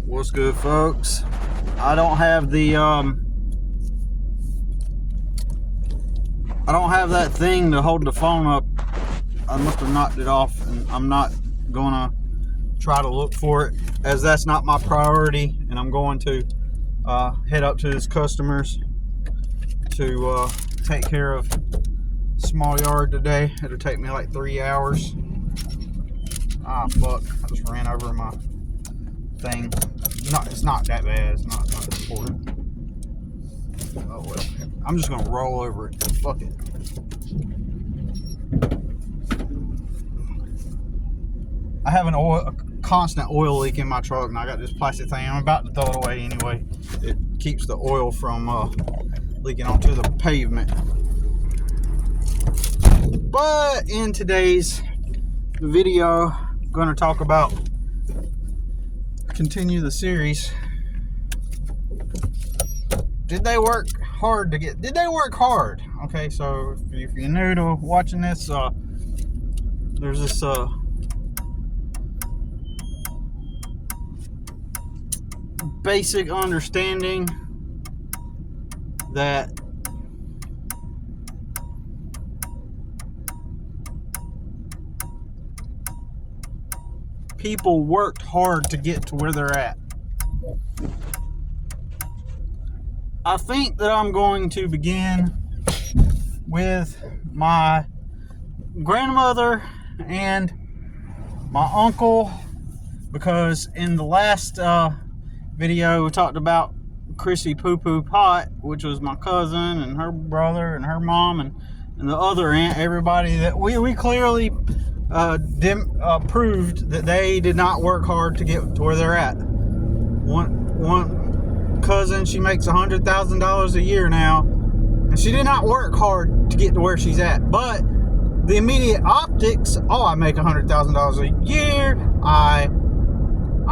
What's good, folks? I don't have the I don't have that thing to hold the phone up. I must have knocked it off, and I'm not gonna try to look for it, as that's not my priority. And I'm going to head up to his customers to take care of small yard today. It'll take me like 3 hours. Ah, fuck! I just ran over my thing. It's not that bad. It's not important. Oh well. I'm just gonna roll over it. Fuck it. I have a constant oil leak in my truck, and I got this plastic thing. I'm about to throw it away anyway. It keeps the oil from leaking onto the pavement. But in today's video, I'm gonna talk about, continue the series. Did they work hard? Okay, so if you're new to watching this, there's this basic understanding that people worked hard to get to where they're at. I think that I'm going to begin with my grandmother and my uncle, because in the last video we talked about Chrissy Poo Poo Pot, which was my cousin and her brother and her mom and the other aunt, everybody that we clearly proved that they did not work hard to get to where they're at. One cousin, she makes $100,000 a year now, and she did not work hard to get to where she's at. But the immediate optics, I make $100,000 a year, I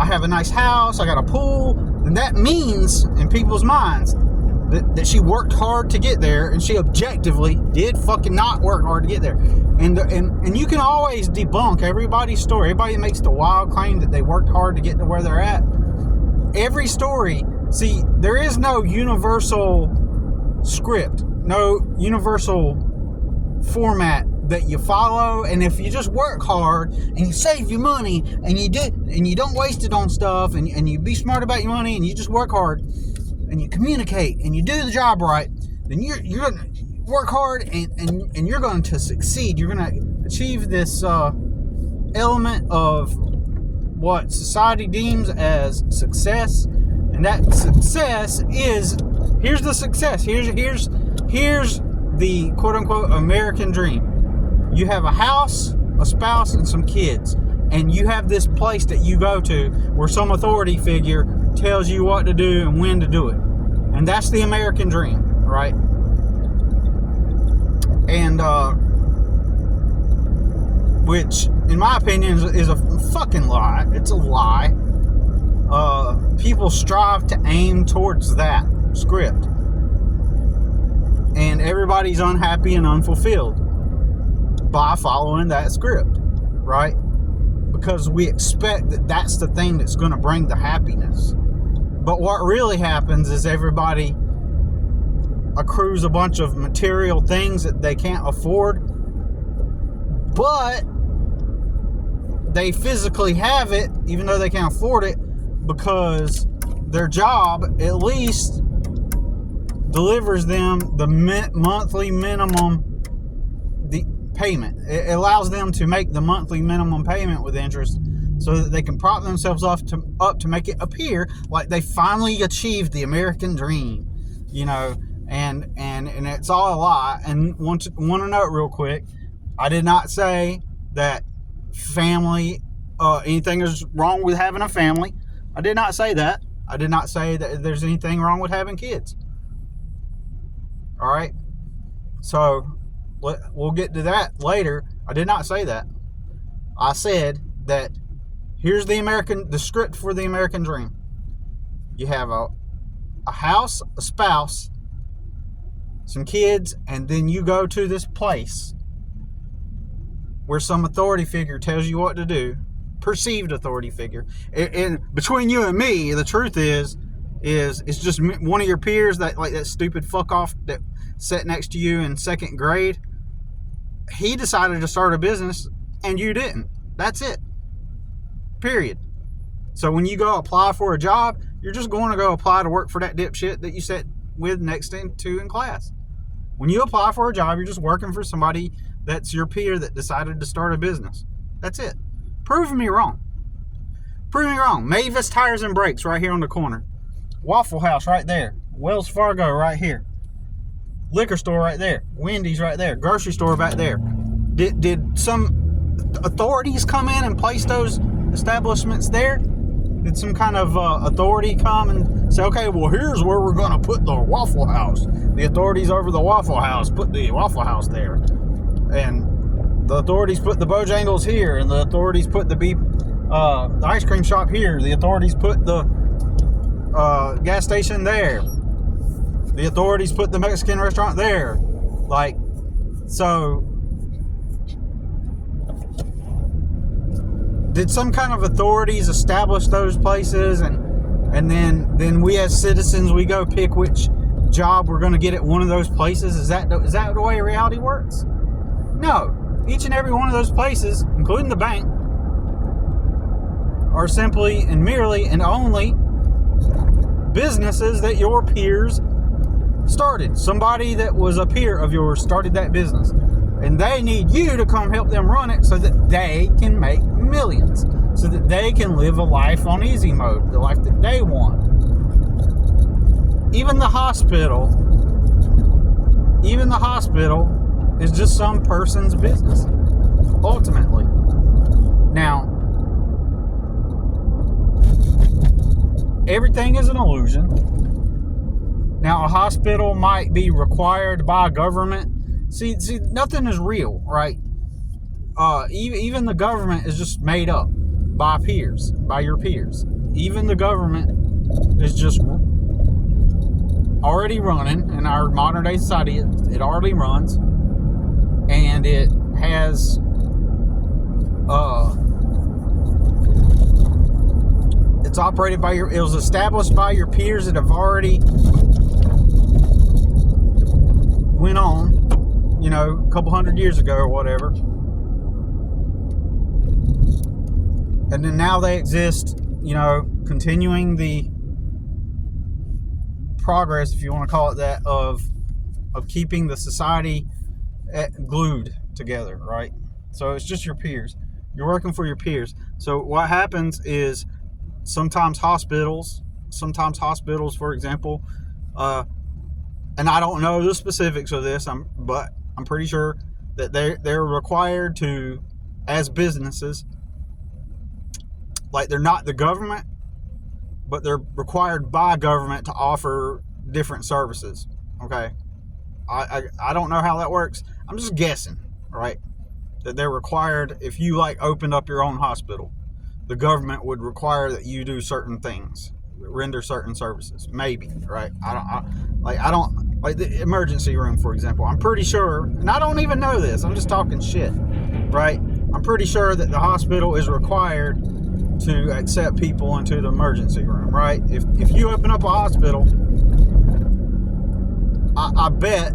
have a nice house, I got a pool, and that means in people's minds that she worked hard to get there, and she objectively did fucking not work hard to get there. And you can always debunk everybody's story. Everybody makes the wild claim that they worked hard to get to where they're at. Every story, see, there is no universal script, no universal format that you follow. And if you just work hard and you save your money and you don't waste it on stuff, and you be smart about your money and you just work hard and you communicate and you do the job right, then you're gonna work hard and you're going to succeed. You're going to achieve this element of what society deems as success. And that success is, here's the success. Here's the quote-unquote American dream. You have a house, a spouse, and some kids. And you have this place that you go to where some authority figure tells you what to do and when to do it. And that's the American dream, right? And, which, in my opinion, is a fucking lie. It's a lie. People strive to aim towards that script. And everybody's unhappy and unfulfilled by following that script, right? Because we expect that that's the thing that's going to bring the happiness. But what really happens is everybody accrues a bunch of material things that they can't afford, but they physically have it even though they can't afford it, because their job at least delivers them the monthly minimum payment. It allows them to make the monthly minimum payment with interest, so that they can prop themselves up to make it appear like they finally achieved the American dream, you know. And it's all a lie. And want to note real quick, I did not say that family, anything is wrong with having a family. I did not say that. I did not say that there's anything wrong with having kids. All right? So, we'll get to that later. I did not say that. I said that here's the script for the American dream. You have a house, a spouse, some kids, and then you go to this place where some authority figure tells you what to do, perceived authority figure. And between you and me, the truth is it's just one of your peers, that stupid fuck off that sat next to you in second grade. He decided to start a business and you didn't. That's it. Period. So when you go apply for a job, you're just going to go apply to work for that dipshit that you sat with next to in class. When you apply for a job, you're just working for somebody that's your peer that decided to start a business. That's it. Prove me wrong. Prove me wrong. Mavis Tires and Brakes right here on the corner. Waffle House right there. Wells Fargo right here. Liquor store right there. Wendy's right there. Grocery store back there. Did some authorities come in and place those establishments there? Did some kind of authority come and say, okay, well, here's where we're going to put the Waffle House. The authorities over the Waffle House put the Waffle House there. And the authorities put the Bojangles here. And the authorities put the ice cream shop here. The authorities put the gas station there. The authorities put the Mexican restaurant there. So did some kind of authorities establish those places, and then we as citizens, we go pick which job we're going to get at one of those places? Is that the way reality works? No. Each and every one of those places, including the bank, are simply and merely and only businesses that your peers started. Somebody that was a peer of yours started that business, and they need you to come help them run it so that they can make millions, so that they can live a life on easy mode, the life that they want. Even the hospital is just some person's business, ultimately. Now, everything is an illusion. Now, a hospital might be required by government. See, nothing is real, right? Even the government is just made up by peers, by your peers. Even the government is just already running in our modern day society. It already runs, and it has it's operated by it was established by your peers that have already went on, a couple hundred years ago or whatever. And then now they exist, continuing the progress, if you want to call it that, of keeping the society glued together, right? So it's just your peers. You're working for your peers. So what happens is sometimes hospitals, for example, and I don't know the specifics of this, but I'm pretty sure that they're required to, as businesses, they're not the government, but they're required by government to offer different services. Okay, I don't know how that works. I'm just guessing, right? That they're required. If you opened up your own hospital, the government would require that you do certain things, render certain services. Maybe, right? I don't the emergency room, for example. I'm pretty sure, and I don't even know this. I'm just talking shit, right? I'm pretty sure that the hospital is required to accept people into the emergency room, right? If you open up a hospital, I bet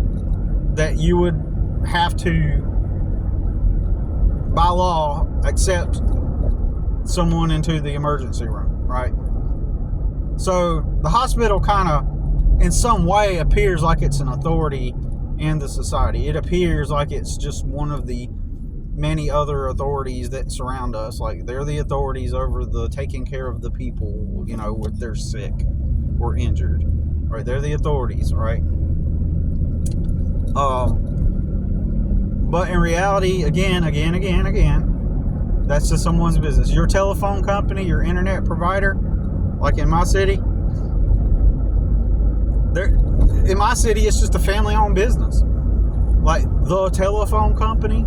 that you would have to, by law, accept someone into the emergency room, right? So the hospital kind of, in some way, appears like it's an authority in the society. It appears like it's just one of the many other authorities that surround us. They're the authorities over the taking care of the people, when they're sick or injured, right? They're the authorities, right? But in reality, again, that's just someone's business. Your telephone company, your internet provider, like in my city, it's just a family-owned business. The telephone company,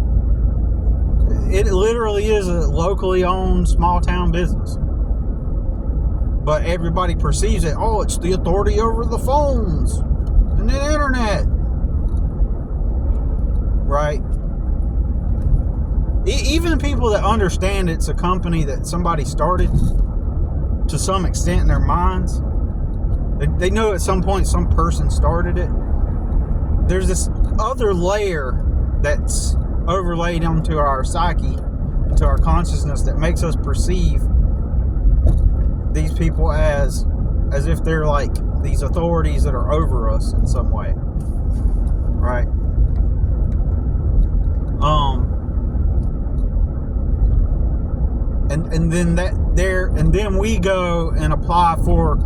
it literally is a locally owned small-town business. But everybody perceives it, it's the authority over the phones and the internet. Right? even people that understand it's a company that somebody started to some extent in their minds, they know at some point some person started it. There's this other layer that's overlaid onto our psyche, to our consciousness, that makes us perceive these people as if they're like these authorities that are over us in some way, right? And then we go and apply for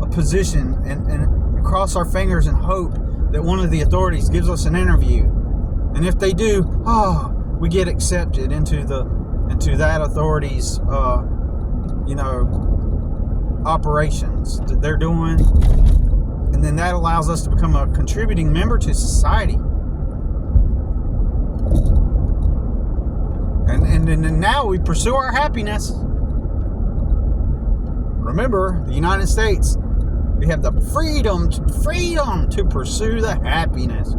a position and cross our fingers and hope that one of the authorities gives us an interview. And if they do, we get accepted into that authority's operations that they're doing, and then that allows us to become a contributing member to society. And now we pursue our happiness. Remember, the United States, we have the freedom to pursue the happiness.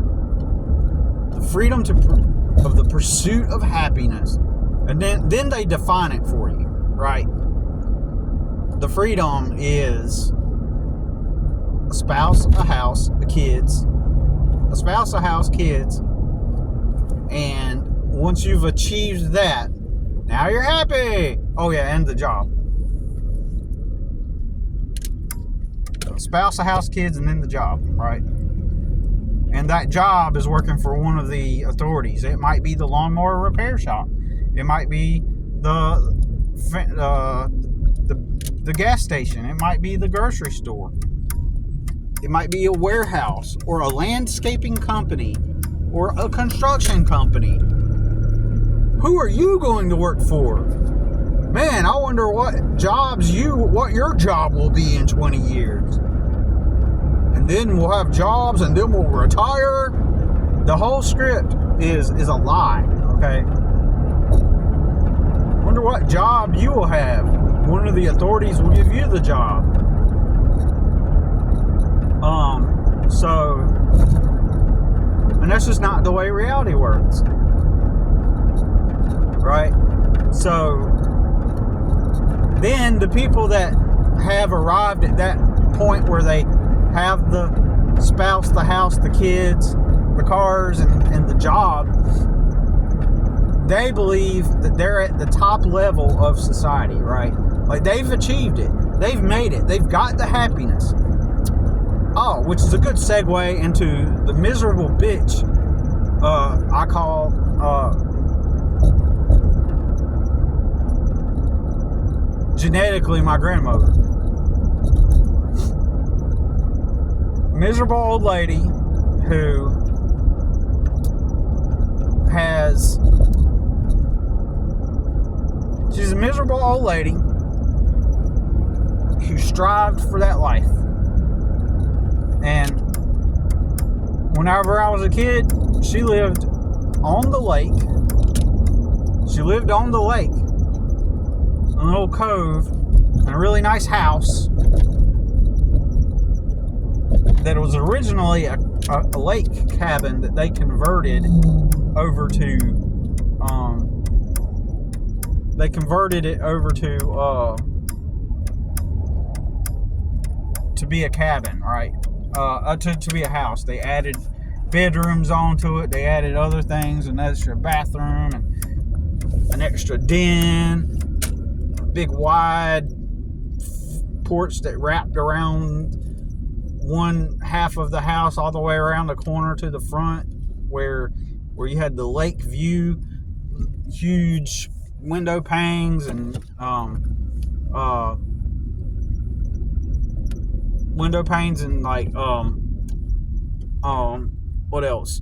The freedom of the pursuit of happiness. And then they define it for you, right? The freedom is a spouse, a house, kids. A spouse, a house, kids. And once you've achieved that, now you're happy. Oh yeah, and the job. A spouse, a house, kids, and then the job, right? And that job is working for one of the authorities. It might be the lawnmower repair shop. It might be the gas station. It might be the grocery store. It might be a warehouse or a landscaping company or a construction company. Who are you going to work for? Man, I wonder what your job will be in 20 years. And then we'll have jobs, and then we'll retire. The whole script is a lie, okay? Wonder what job you will have. One of the authorities will give you the job. And that's just not the way reality works. Right? So, then the people that have arrived at that point where they have the spouse, the house, the kids, the cars, and the job, they believe that they're at the top level of society, right? Like, they've achieved it. They've made it. They've got the happiness. Oh, which is a good segue into the miserable bitch I call genetically my grandmother. Miserable old lady who she's a miserable old lady who strived for that life. And whenever I was a kid, she lived on the lake. She lived on the lake. A little cove, and a really nice house that was originally a lake cabin that they converted over to to be a cabin, right? To be a house. They added bedrooms onto it. They added other things, an extra bathroom and an extra den, big wide porch that wrapped around one half of the house all the way around the corner to the front, where you had the lake view, huge window panes and what else?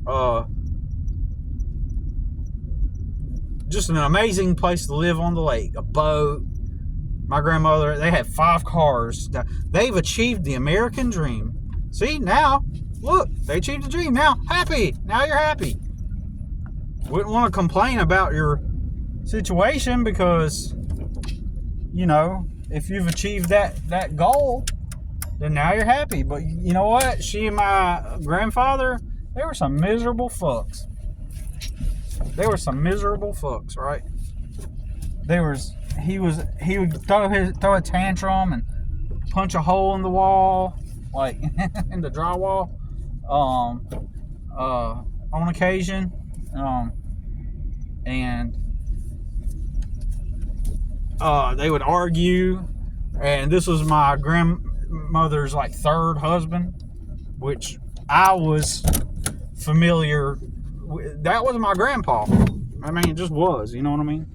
Just an amazing place to live on the lake. A boat. My grandmother, they had 5 cars. They've achieved the American dream. See, now, look, they achieved the dream. Now, happy. Now you're happy. Wouldn't want to complain about your situation because, if you've achieved that goal, then now you're happy. But you know what? She and my grandfather, they were some miserable fucks. They were some miserable fucks, right? He would throw a tantrum and punch a hole in the wall, like in the drywall, on occasion, and they would argue. And this was my grandmother's like third husband, which I was familiar with. That was my grandpa. I mean, it just was, you know what I mean?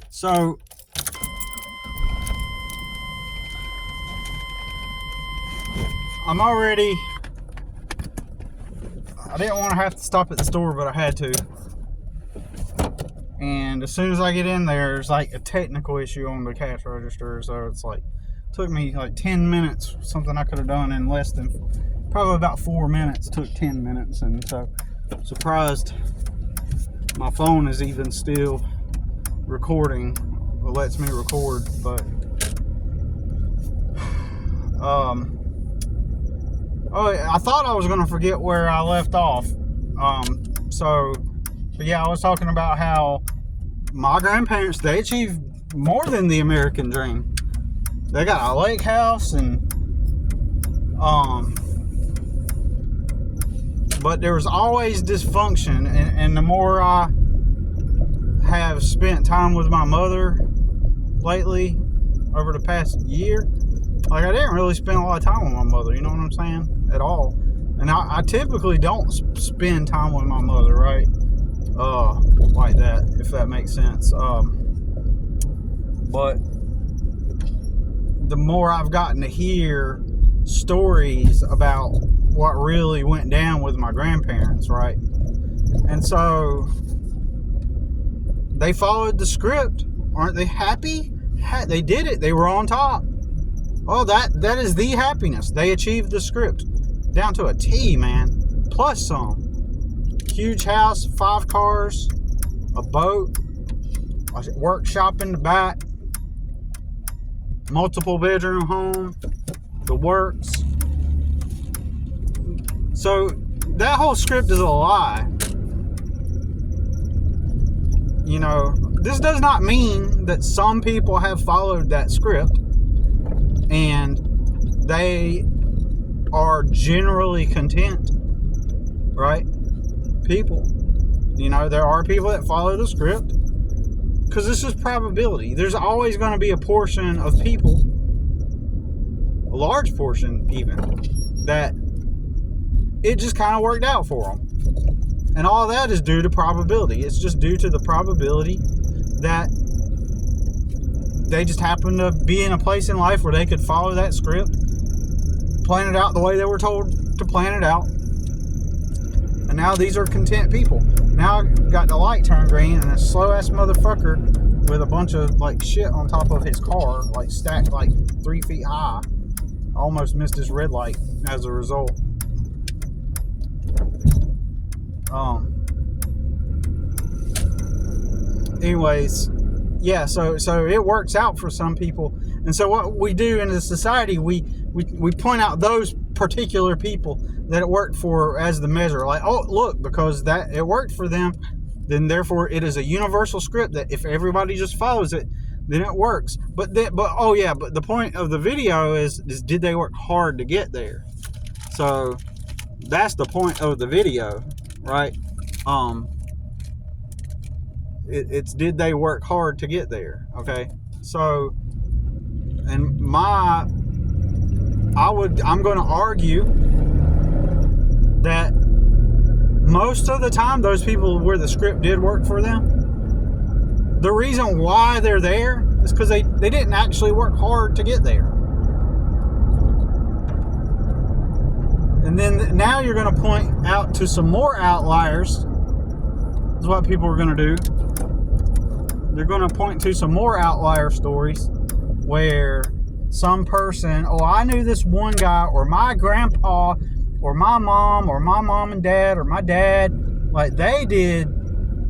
So I didn't want to have to stop at the store, but I had to. And as soon as I get in there, there's like a technical issue on the cash register. So it's like, took me like 10 minutes, something I could have done in less than, probably about 4 minutes, took 10 minutes. And so, surprised my phone is even still recording. It lets me record, but I thought I was going to forget where I left off. But yeah, I was talking about how my grandparents, they achieved more than the American dream. They got a lake house but there was always dysfunction, and the more I have spent time with my mother lately over the past year, like I didn't really spend a lot of time with my mother, you know what I'm saying, at all. And I typically don't spend time with my mother, right? Like that, if that makes sense. But the more I've gotten to hear stories about what really went down with my grandparents, right? And so they followed the script. Aren't they happy? They did it. They were on top. Oh, that is the happiness. They achieved the script down to a T, man. Plus some. Huge house, 5 cars, a boat, a workshop in the back, multiple bedroom home, the works. So that whole script is a lie. You know, this does not mean that some people have followed that script and they are generally content, right? People, you know, there are people that follow the script because this is probability. There's always going to be a portion of people, a large portion even, that it just kind of worked out for them. And all that is due to probability. It's just due to the probability that they just happened to be in a place in life where they could follow that script, plan it out the way they were told to plan it out. And now these are content people. Now I got the light turned green and a slow ass motherfucker with a bunch of like shit on top of his car, like stacked like 3 feet high. I almost missed his red light as a result. Anyways, yeah, so it works out for some people. And so what we do in the society, we point out those particular people that it worked for as the measure. Like, oh, look, because that it worked for them, then therefore it is a universal script that if everybody just follows it, then it works. But the point of the video is did they work hard to get there? So that's the point of the video, right? It's did they work hard to get there? Okay, so and I'm going to argue that most of the time those people where the script did work for them, the reason why they're there is because they didn't actually work hard to get there. And then now you're going to point out to some more outliers. Is what people are going to do. They're going to point to some more outlier stories where some person, oh, I knew this one guy, or my grandpa, or my mom and dad, or my dad, like they did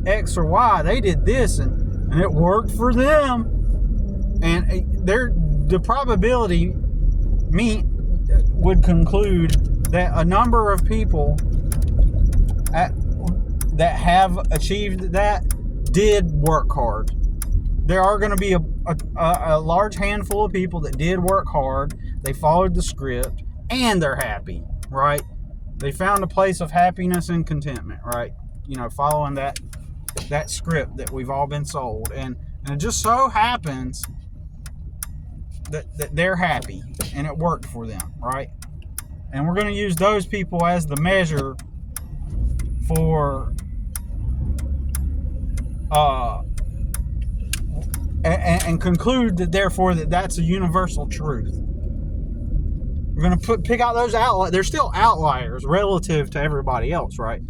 X or Y, they did this, and it worked for them. And the probability would conclude that a number of people that have achieved that did work hard. There are going to be a large handful of people that did work hard. They followed the script and they're happy, right? They found a place of happiness and contentment, right? Following that script that we've all been sold. And it just so happens that they're happy and it worked for them, right? And we're going to use those people as the measure for and conclude that therefore that's a universal truth. We're going to pick out those outliers. They're still outliers relative to everybody else, right?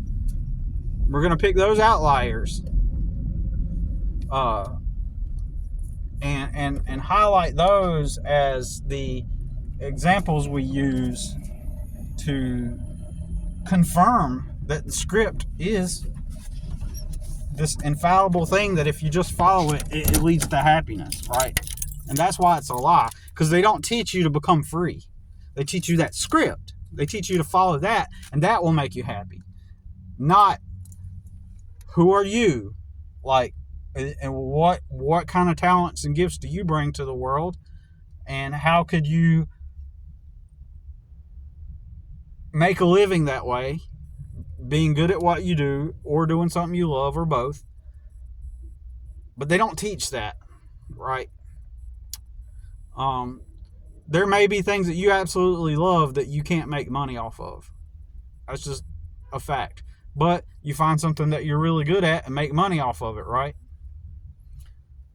We're going to pick those outliers and highlight those as the examples we use to confirm that the script is this infallible thing that if you just follow it, it leads to happiness, right? And that's why it's a lie, because they don't teach you to become free. They teach you that script. They teach you to follow that, and that will make you happy. Not who are you, like, and what kind of talents and gifts do you bring to the world, and how could you make a living that way, being good at what you do or doing something you love, or both. But they don't teach that, right? There may be things that you absolutely love that you can't make money off of. That's just a fact. But you find something that you're really good at and make money off of it, right?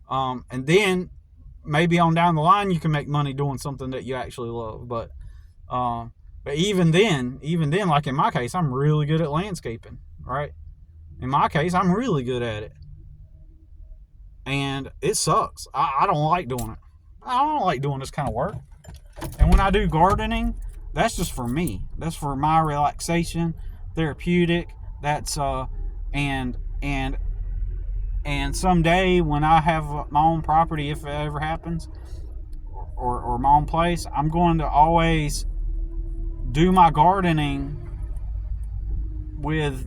And then maybe on down the line you can make money doing something that you actually love. But even then, like in my case, I'm really good at landscaping, right? In my case, I'm really good at it. And it sucks. I don't like doing it. I don't like doing this kind of work. And when I do gardening, that's just for me. That's for my relaxation, therapeutic. That's and someday when I have my own property, if it ever happens, or my own place, I'm going to always do my gardening with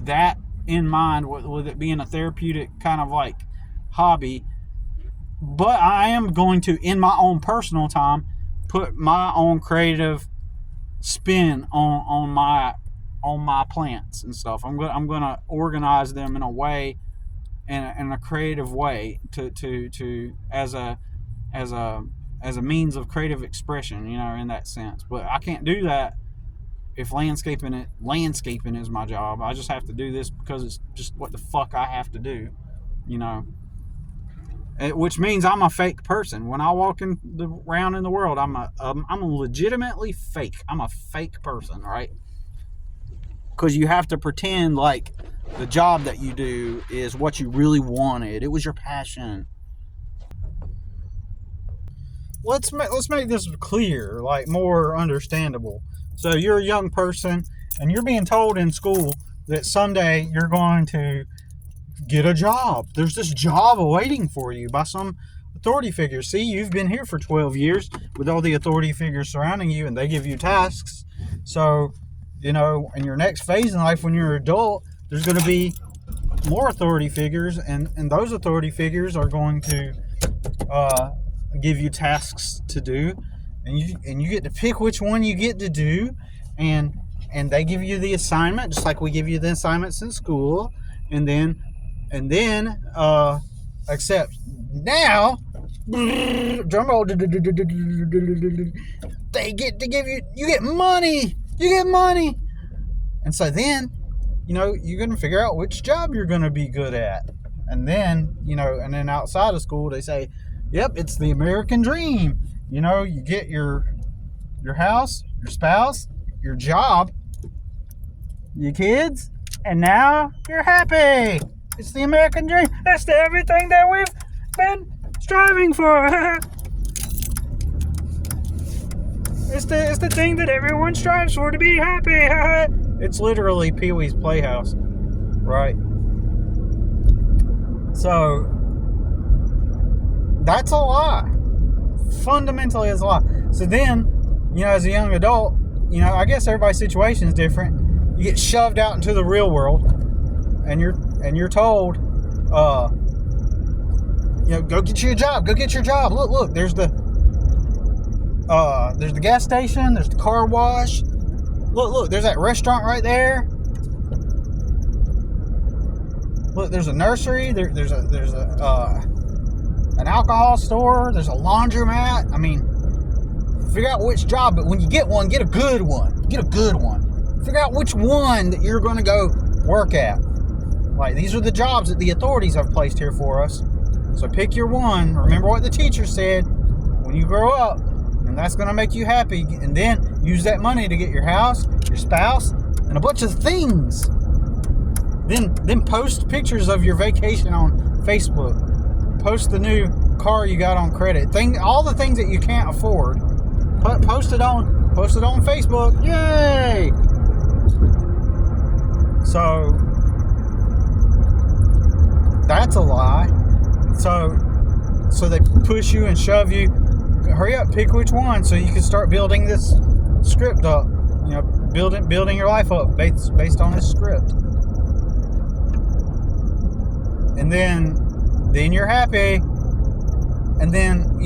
that in mind, with it being a therapeutic kind of like hobby. But I am going to, in my own personal time, put my own creative spin on my plants and stuff. I'm going to organize them in a way, in a creative way, to as a means of creative expression, in that sense. But I can't do that if landscaping is my job. I just have to do this because it's just what the fuck I have to do, which means I'm a fake person. When I walk around in the world, I'm legitimately fake. I'm a fake person, right? Because you have to pretend like the job that you do is what you really wanted. It was your passion. Let's make this clear, like more understandable. So you're a young person and you're being told in school that someday you're going to get a job. There's this job awaiting for you by some authority figure. See, you've been here for 12 years with all the authority figures surrounding you, and they give you tasks. So, in your next phase in life, when you're an adult, there's going to be more authority figures, and those authority figures are going to give you tasks to do, and you get to pick which one you get to do, and they give you the assignment, just like we give you the assignments in school, and then except now, drum roll, they get to give you get money. You get money. And so then, you're going to figure out which job you're going to be good at. And then, and then outside of school, they say, yep, it's the American dream. You get your house, your spouse, your job, your kids, and now you're happy. It's the American dream. That's everything that we've been striving for. It's the thing that everyone strives for, to be happy. It's literally Pee-wee's Playhouse, right? So that's a lie. Fundamentally, it's a lie. So then, as a young adult, I guess everybody's situation is different. you get shoved out into the real world, and you're told, go get you a job. Go get your job. Look, there's the gas station. There's the car wash. Look, there's that restaurant right there. Look, there's a nursery. There's an alcohol store. There's a laundromat. I mean, figure out which job. But when you get one, get a good one. Get a good one. Figure out which one that you're going to go work at. Like, these are the jobs that the authorities have placed here for us. So pick your one. Remember what the teacher said when you grow up. And that's going to make you happy. And then use that money to get your house, your spouse, and a bunch of things. Then post pictures of your vacation on Facebook. Post the new car you got on credit. All the things that you can't afford. Post it on Facebook. Yay! So that's a lie. So they push you and shove you. Hurry up, pick which one so you can start building this script up. Building your life up based on this script. And then you're happy. And then,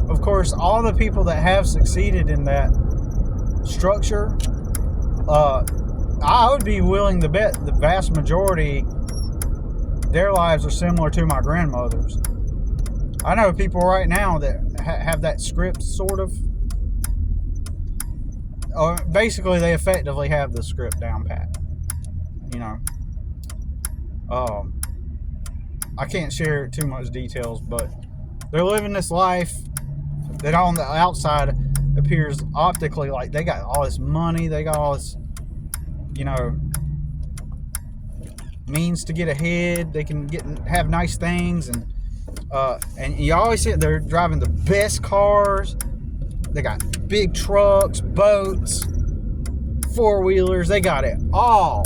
of course, all the people that have succeeded in that structure, I would be willing to bet the vast majority, their lives are similar to my grandmother's. I know people right now that have that script, sort of. Basically, they effectively have the script down pat. I can't share too much details, but they're living this life that on the outside appears optically like they got all this money, they got all this, means to get ahead. They can have nice things, and you always see it. They're driving the best cars. They got big trucks, boats, four-wheelers. They got it all.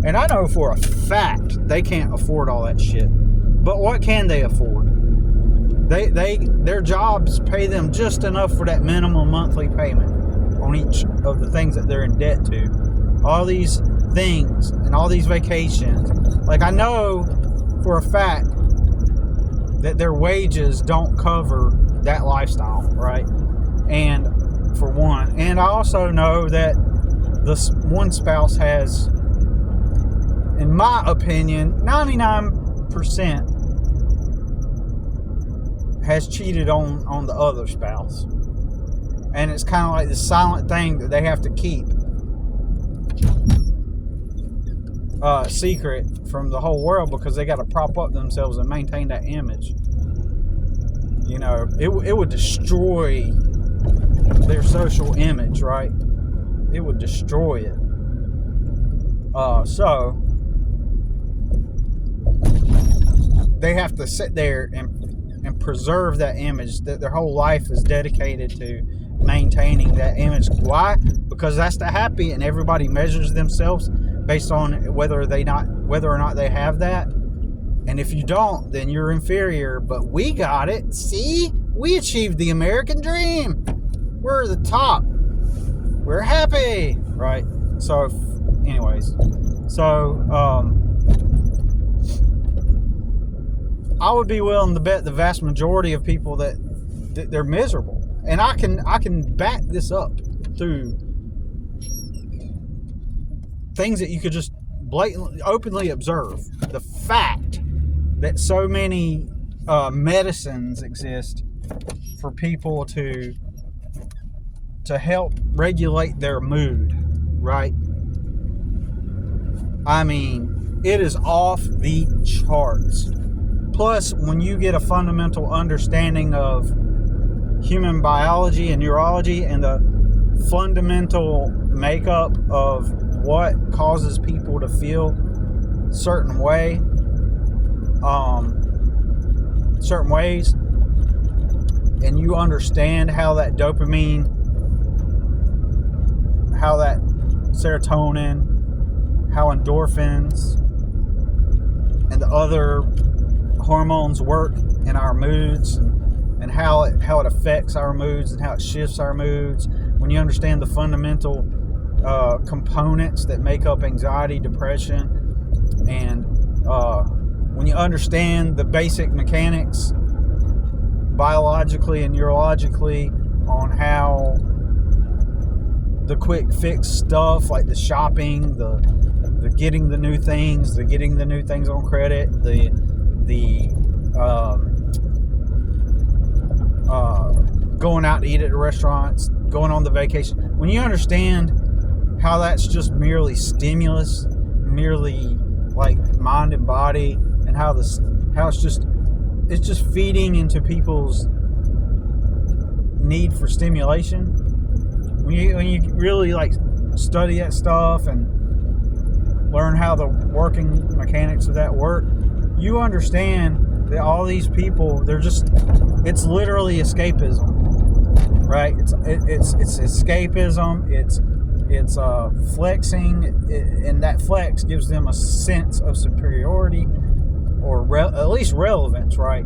And I know for a fact they can't afford all that shit. But what can they afford? Their jobs pay them just enough for that minimum monthly payment on each of the things that they're in debt to. All these things and all these vacations. Like, I know for a fact that their wages don't cover that lifestyle, right? And for one, and I also know that this one spouse has, in my opinion, 99% has cheated on the other spouse. And it's kind of like the silent thing that they have to keep secret from the whole world, because they got to prop up themselves and maintain that image. It would destroy their social image, right? It would destroy it. So they have to sit there and preserve that image. That their whole life is dedicated to maintaining that image. Why? Because that's the happy, and everybody measures themselves based on whether or not they have that. And if you don't, then you're inferior. But we got it. See? We achieved the American dream. We're the top. We're happy. Right? So, anyways. So, I would be willing to bet the vast majority of people that they're miserable. And I can back this up through things that you could just blatantly, openly observe. The fact that so many medicines exist for people to help regulate their mood, right? I mean, it is off the charts. Plus, when you get a fundamental understanding of human biology and neurology and the fundamental makeup of what causes people to feel certain ways, and you understand how that dopamine, how that serotonin, how endorphins and the other hormones work in our moods, and how it affects our moods and how it shifts our moods. When you understand the fundamental components that make up anxiety, depression, and when you understand the basic mechanics biologically and neurologically on how the quick fix stuff like the shopping, the getting the new things, on credit, the going out to eat at restaurants, going on the vacation. When you understand how that's just merely stimulus, merely like mind and body, and how it's just feeding into people's need for stimulation. When you really like study that stuff and learn how the working mechanics of that work, you understand that all these people, it's literally escapism, right? It's escapism. It's flexing, and that flex gives them a sense of superiority, or at least relevance, right?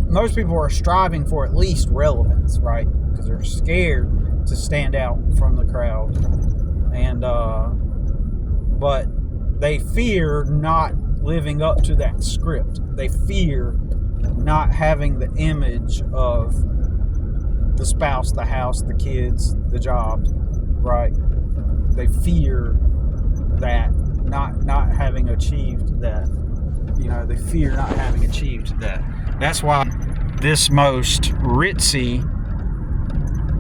Most people are striving for at least relevance, right? Because they're scared to stand out from the crowd, and but they fear not living up to that script. They fear not having the image of the spouse, the house, the kids, the job, right? They fear that not having achieved that. They fear not having achieved that. That's why this most ritzy,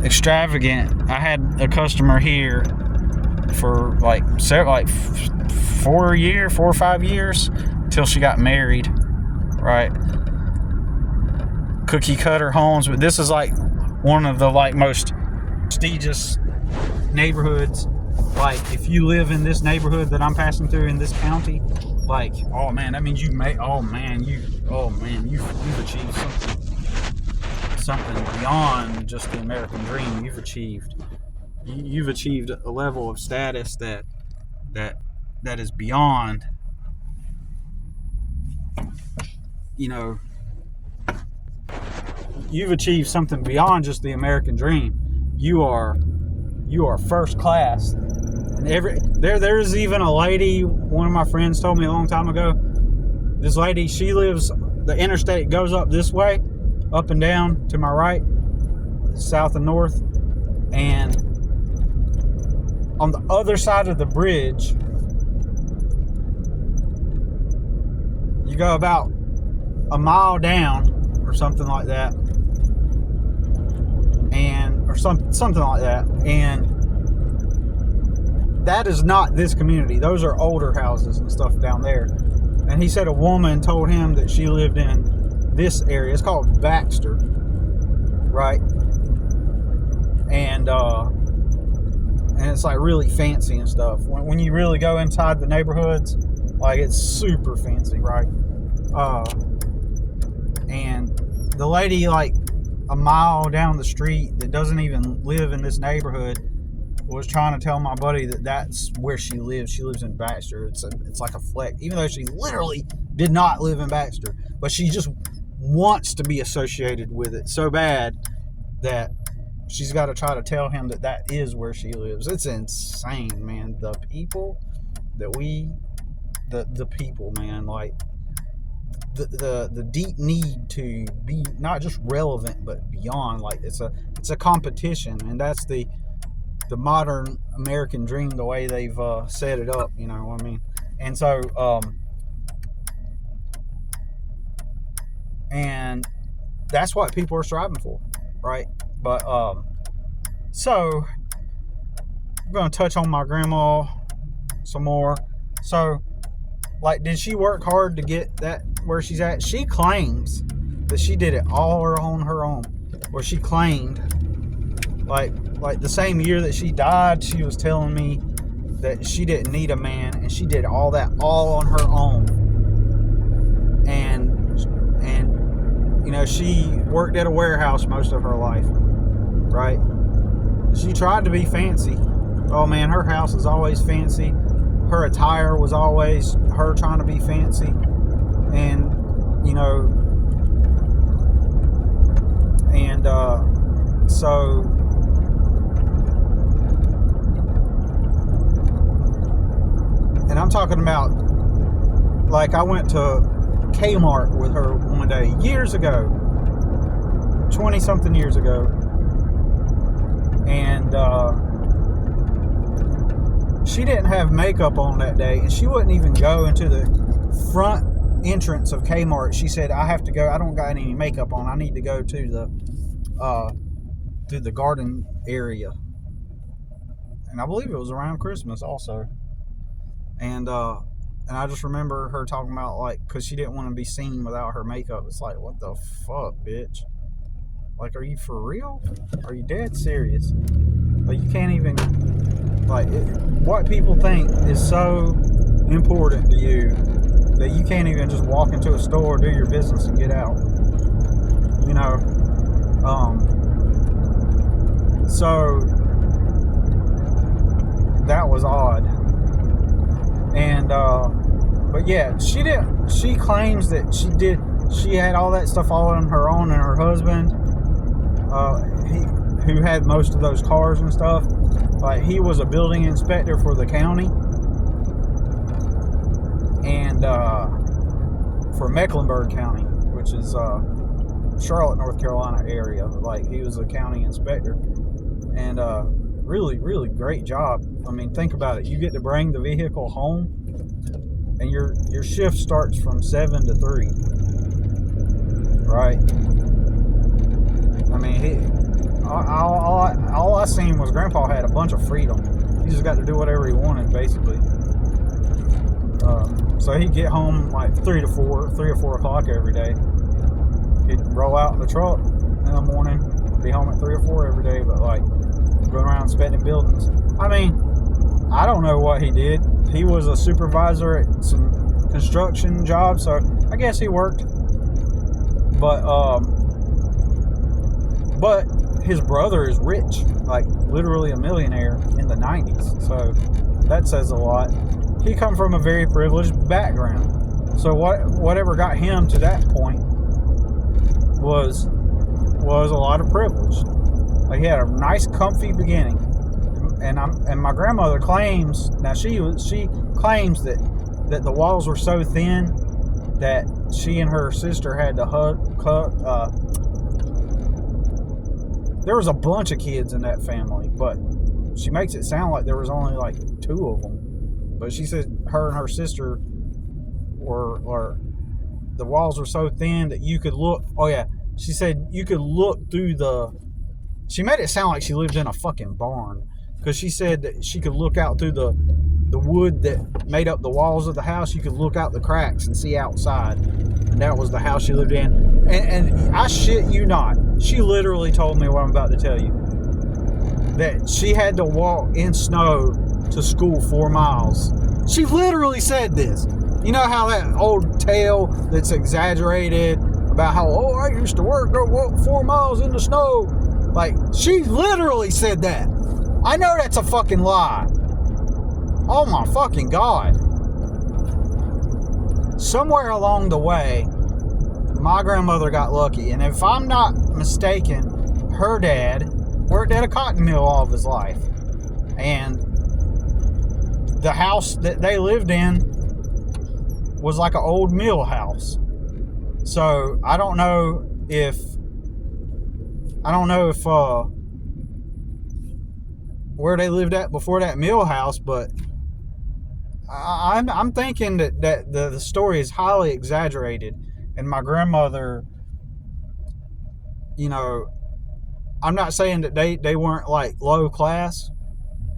extravagant. I had a customer here for like 4 or 5 years till she got married, right? Cookie cutter homes, but this is like one of the like most prestigious neighborhoods. Like if you live in this neighborhood that I'm passing through in this county, like, oh man, that means you've achieved something beyond just the American dream. You've achieved a level of status that is beyond, you've achieved something beyond just the American dream. You are first class. And there's even a lady, one of my friends told me a long time ago, this lady, she lives, the interstate goes up this way, up and down to my right, south and north, and on the other side of the bridge, you go about a mile down or something like that, or something like that, and that is not this community. Those are older houses and stuff down there. And he said a woman told him that she lived in this area. It's called Baxter, right? And it's like really fancy and stuff. When you really go inside the neighborhoods, like it's super fancy, right? And the lady like a mile down the street that doesn't even live in this neighborhood was trying to tell my buddy that that's where she lives. She lives in Baxter. It's like a flex, even though she literally did not live in Baxter, but she just wants to be associated with it so bad that she's got to try to tell him that is where she lives. It's insane, man. The people that the people, man, like the deep need to be not just relevant but beyond. Like it's a competition, and that's the modern American dream, the way they've set it up, you know what I mean? And so and that's what people are striving for, right? But so I'm gonna touch on my grandma some more. So like, did she work hard to get that where she's at? She claims that she did it all on her own, where she claimed like the same year that she died, she was telling me that she didn't need a man, and she did all that all on her own. And you know, she worked at a warehouse most of her life, right? She tried to be fancy. Oh man, her house is always fancy. Her attire was always her trying to be fancy. And you know, and so I'm talking about, like, I went to Kmart with her one day, years ago, 20-something years ago, and she didn't have makeup on that day, and she wouldn't even go into the front entrance of Kmart. She said, I have to go, I don't got any makeup on, I need to go to the garden area. And I believe it was around Christmas also. And I just remember her talking about, like, because she didn't want to be seen without her makeup. It's like, what the fuck, bitch? Like, are you for real? Are you dead serious? Like, you can't even, like, what people think is so important to you that you can't even just walk into a store, do your business, and get out. You know? So, that was odd. And, but yeah, she claims that she had all that stuff all on her own, and her husband, who had most of those cars and stuff, like, he was a building inspector for the county, and, for Mecklenburg County, which is, Charlotte, North Carolina area. Like, he was a county inspector, and, really, really great job. I mean, think about it. You get to bring the vehicle home, and your shift starts from 7 to 3, right? I mean, all I seen was Grandpa had a bunch of freedom. He just got to do whatever he wanted, basically. So he'd get home like 3 or 4 o'clock every day. He'd roll out in the truck in the morning, be home at 3 or 4 every day, but like, going around inspecting buildings. I mean, I don't know what he did. He was a supervisor at some construction job, so I guess he worked. But his brother is rich, like literally a millionaire in the 90s. So that says a lot. He come from a very privileged background. So whatever got him to that point was a lot of privilege. Like, he had a nice, comfy beginning, and my grandmother claims, now she claims that the walls were so thin that she and her sister had to there was a bunch of kids in that family, but she makes it sound like there was only like 2 of them. But she said her and her sister were the walls were so thin that you could look. Oh yeah, she said you could look through she made it sound like she lived in a fucking barn, because she said that she could look out through the wood that made up the walls of the house. You could look out the cracks and see outside, and that was the house she lived in. And I shit you not, she literally told me what I'm about to tell you, that she had to walk in snow to school 4 miles. She literally said this. You know how that old tale that's exaggerated about how, oh, I used to walk 4 miles in the snow. Like, she literally said that. I know that's a fucking lie. Oh my fucking God. Somewhere along the way, my grandmother got lucky. And if I'm not mistaken, her dad worked at a cotton mill all of his life. And the house that they lived in was like an old mill house. So I don't know if where they lived at before that mill house, but I'm thinking that the story is highly exaggerated, and my grandmother, you know, I'm not saying that they weren't like low class.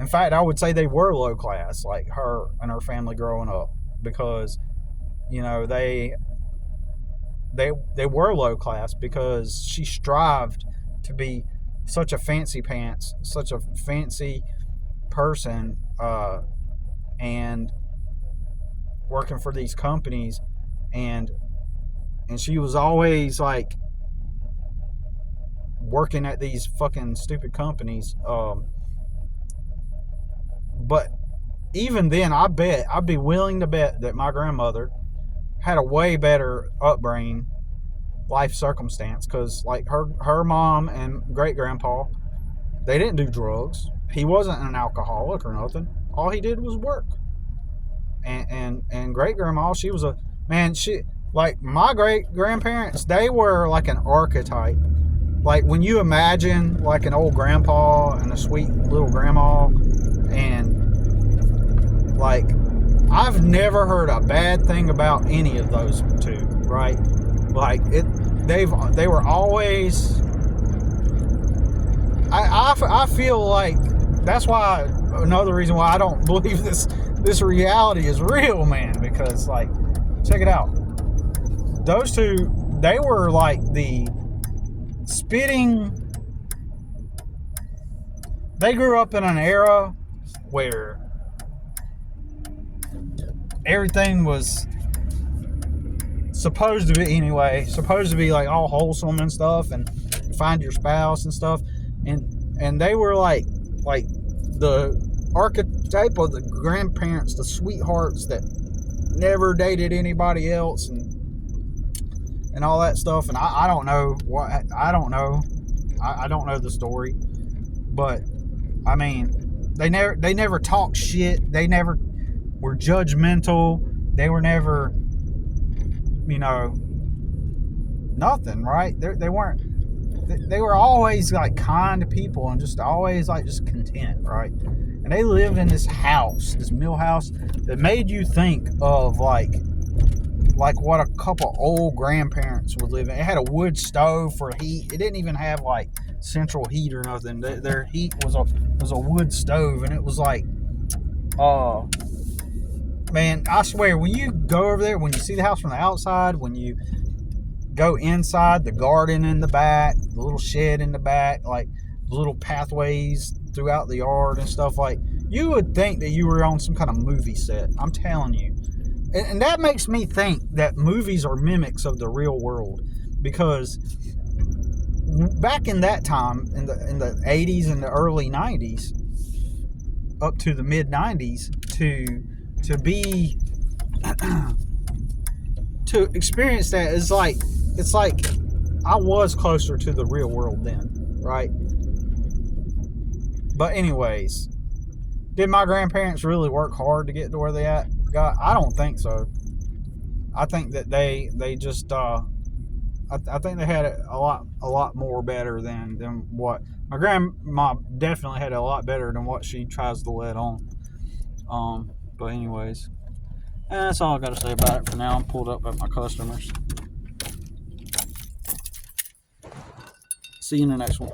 In fact, I would say they were low class, like her and her family growing up, because, you know, they were low class because she strived to be such a fancy pants, such a fancy person, and working for these companies, and she was always like working at these fucking stupid companies. But even then, I'd be willing to bet that my grandmother had a way better upbringing, life circumstance, because like her mom and great grandpa, they didn't do drugs. He wasn't an alcoholic or nothing. All he did was work. And great grandma, she was a man. She like my great grandparents. They were like an archetype. Like when you imagine like an old grandpa and a sweet little grandma, and like I've never heard a bad thing about any of those two. Right? Like they were always. I feel like that's why another reason why I don't believe this reality is real, man, because like check it out, those two, they were like the spitting. They grew up in an era where everything was supposed to be like all wholesome and stuff, and find your spouse and stuff, and they were like the archetype of the grandparents, the sweethearts that never dated anybody else, and all that stuff. And I don't know what, I don't know the story, but I mean, they never talked shit. They never were judgmental. They were never, nothing, right? They weren't. They were always like kind to people and just always like just content, right? And they lived in this house, this mill house, that made you think of like what a couple old grandparents would live in. It had a wood stove for heat. It didn't even have like central heat or nothing. Their heat was a wood stove, and it was like, man, I swear, when you go over there, when you see the house from the outside, when you go inside, the garden in the back, the little shed in the back, like the little pathways throughout the yard and stuff, like you would think that you were on some kind of movie set. I'm telling you. And that makes me think that movies are mimics of the real world, because back in that time, in the 80s and the early 90s, up to the mid 90s, to be to experience that is like, it's like I was closer to the real world then, right? But anyways, did my grandparents really work hard to get to where they got? I don't think so. I think that they just I think they had it a lot more better than what my grandma definitely had, a lot better than what she tries to let on. But anyways, that's all I got to say about it for now. I'm pulled up at my customers. See you in the next one.